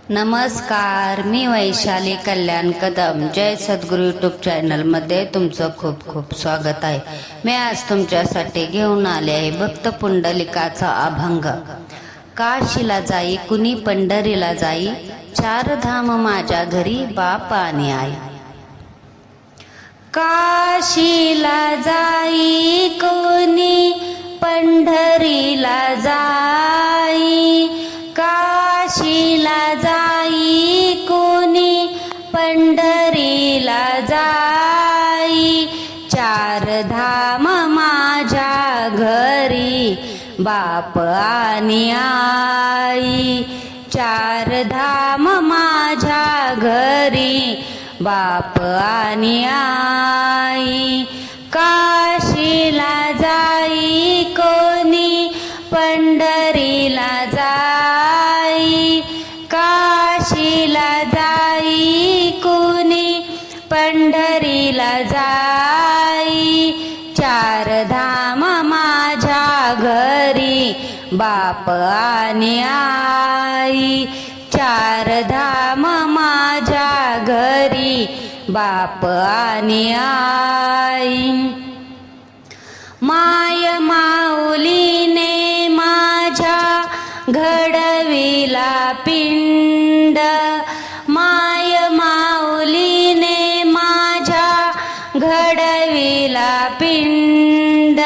नमस्कार, मी वैशाली कल्याण कदम. जय सद्गुरू यूट्यूब चॅनलमध्ये तुमचं खूप खूप स्वागत आहे. मी आज तुमच्यासाठी घेऊन आले आहे भक्त पुंडलिकाचा अभंग. काशीला जाई कुणी पंढरीला जाई, चार धाम माझ्या घरी बाप आणि आई. काशीला जाई कोणी पंढरीला जाई, काशीला जाई कोणी पंढरीला जाई, चार धाम माझ्या घरी बाप आणि आई. चार धाम माझ्या घरी बाप आणि आई. काशीला जाई कोणी पंढरीला जाई, काशीला जाई कोणी पंढरीला जाई, चार धाम माझ्या घरी बाप आणि आई. चार धाम माझ्या घरी बाप आणि आई. माय माऊलीने माझ्या घडविला पिंड, माय माऊलीने माझ्या घडविला पिंड,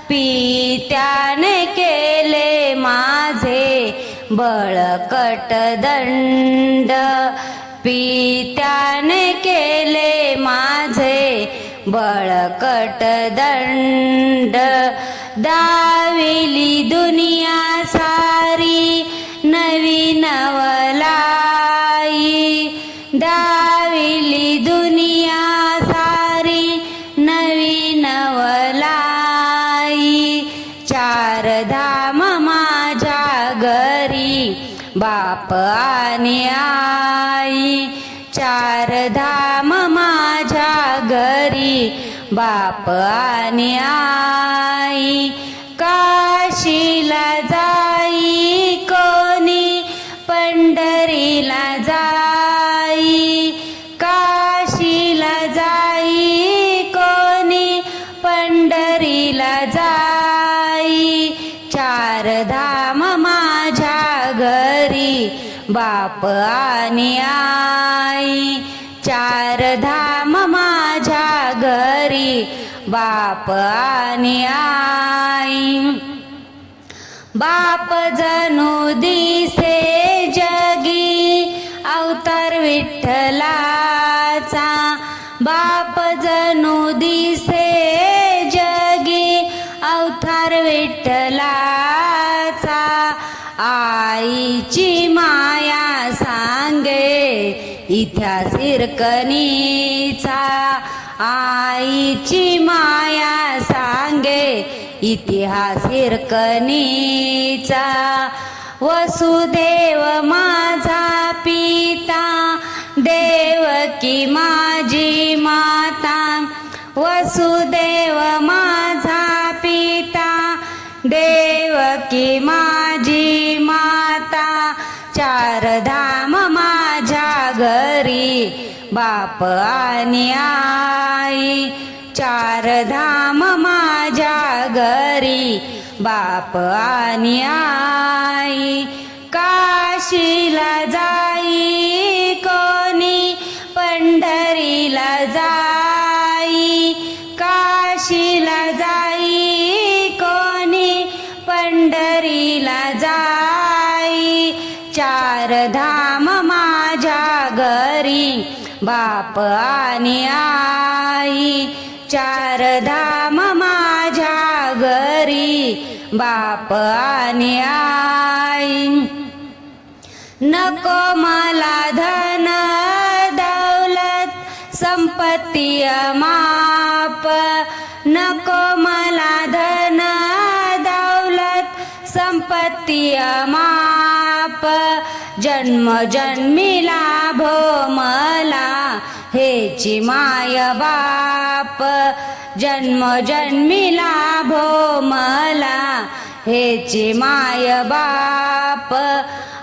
पित्याने केले माझे बळकट दंड, पित्याने केले माझे बळकट दंड. दाविली दुनिया सारी नवी नवलाई, दाविली दुनिया सारी नवी नवलाई, चार धाम माझ्या घरी बाप आणि आई. चार धाम माझ्या घरी बाप आणि आई. काशीला जाई कोणी पंढरीला जाई, काशीला जाई कोणी पंढरीला जाई, चार धाम माझ्या घरी बाप आणि आई. चार धाम माझ्या घरी बाप आणि आई. बाप जणू दिसे जगी अवतार विठ्ठलाचा, बाप जणू दिसे जगी अवतार विठ्ठलाचा, आईची माया सांगे इतिहास हिरकणीचा, आईची माया सांगे इतिहास हिरकणीचा. वसुदेव माझा पिता, देवकी माझी माता, वसुदेव माझा पिता, देवकी माझी माता, चार धाम माझ्या घरी बाप आणि आई. चार धाम माझ्या घरी बाप आणि आई. काशीला जाई कोणी पंढरीला जाई, काशीला जाई कोणी पंढरीला जाई, चार धाम माझ्या घरी बाप आणि आई. चार धाम माझ्या घरी बाप आणि आई. नको मला धन दौलत संपत्ती अमाप, नको मला धन दौलत संपत्ती अमाप, जन्म जन्मी लाभो मला हेची माय बाप, जन्म जन्मी लाभो मला हेची माय बाप.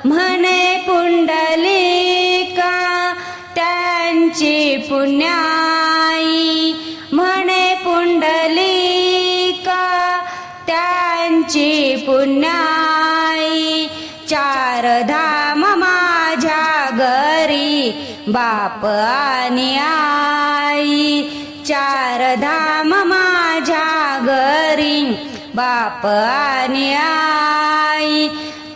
म्हणे पुंडलिका त्यांची पुण्याई, म्हणे पुंडलिका त्यांची पुण्याई. चार धाम माझ्या घरी बाप आणि आई, चार धाम माझ्या घरी बाप आणि आई.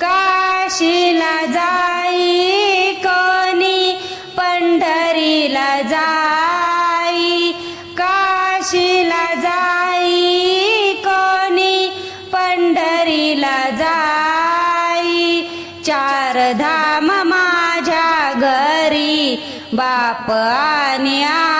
काशीला जाई कोणी पंढरीला जाई, काशीला जाई कोणी पंढरीला जाई. चार धाम माझ्या घरी बाप आणि आई.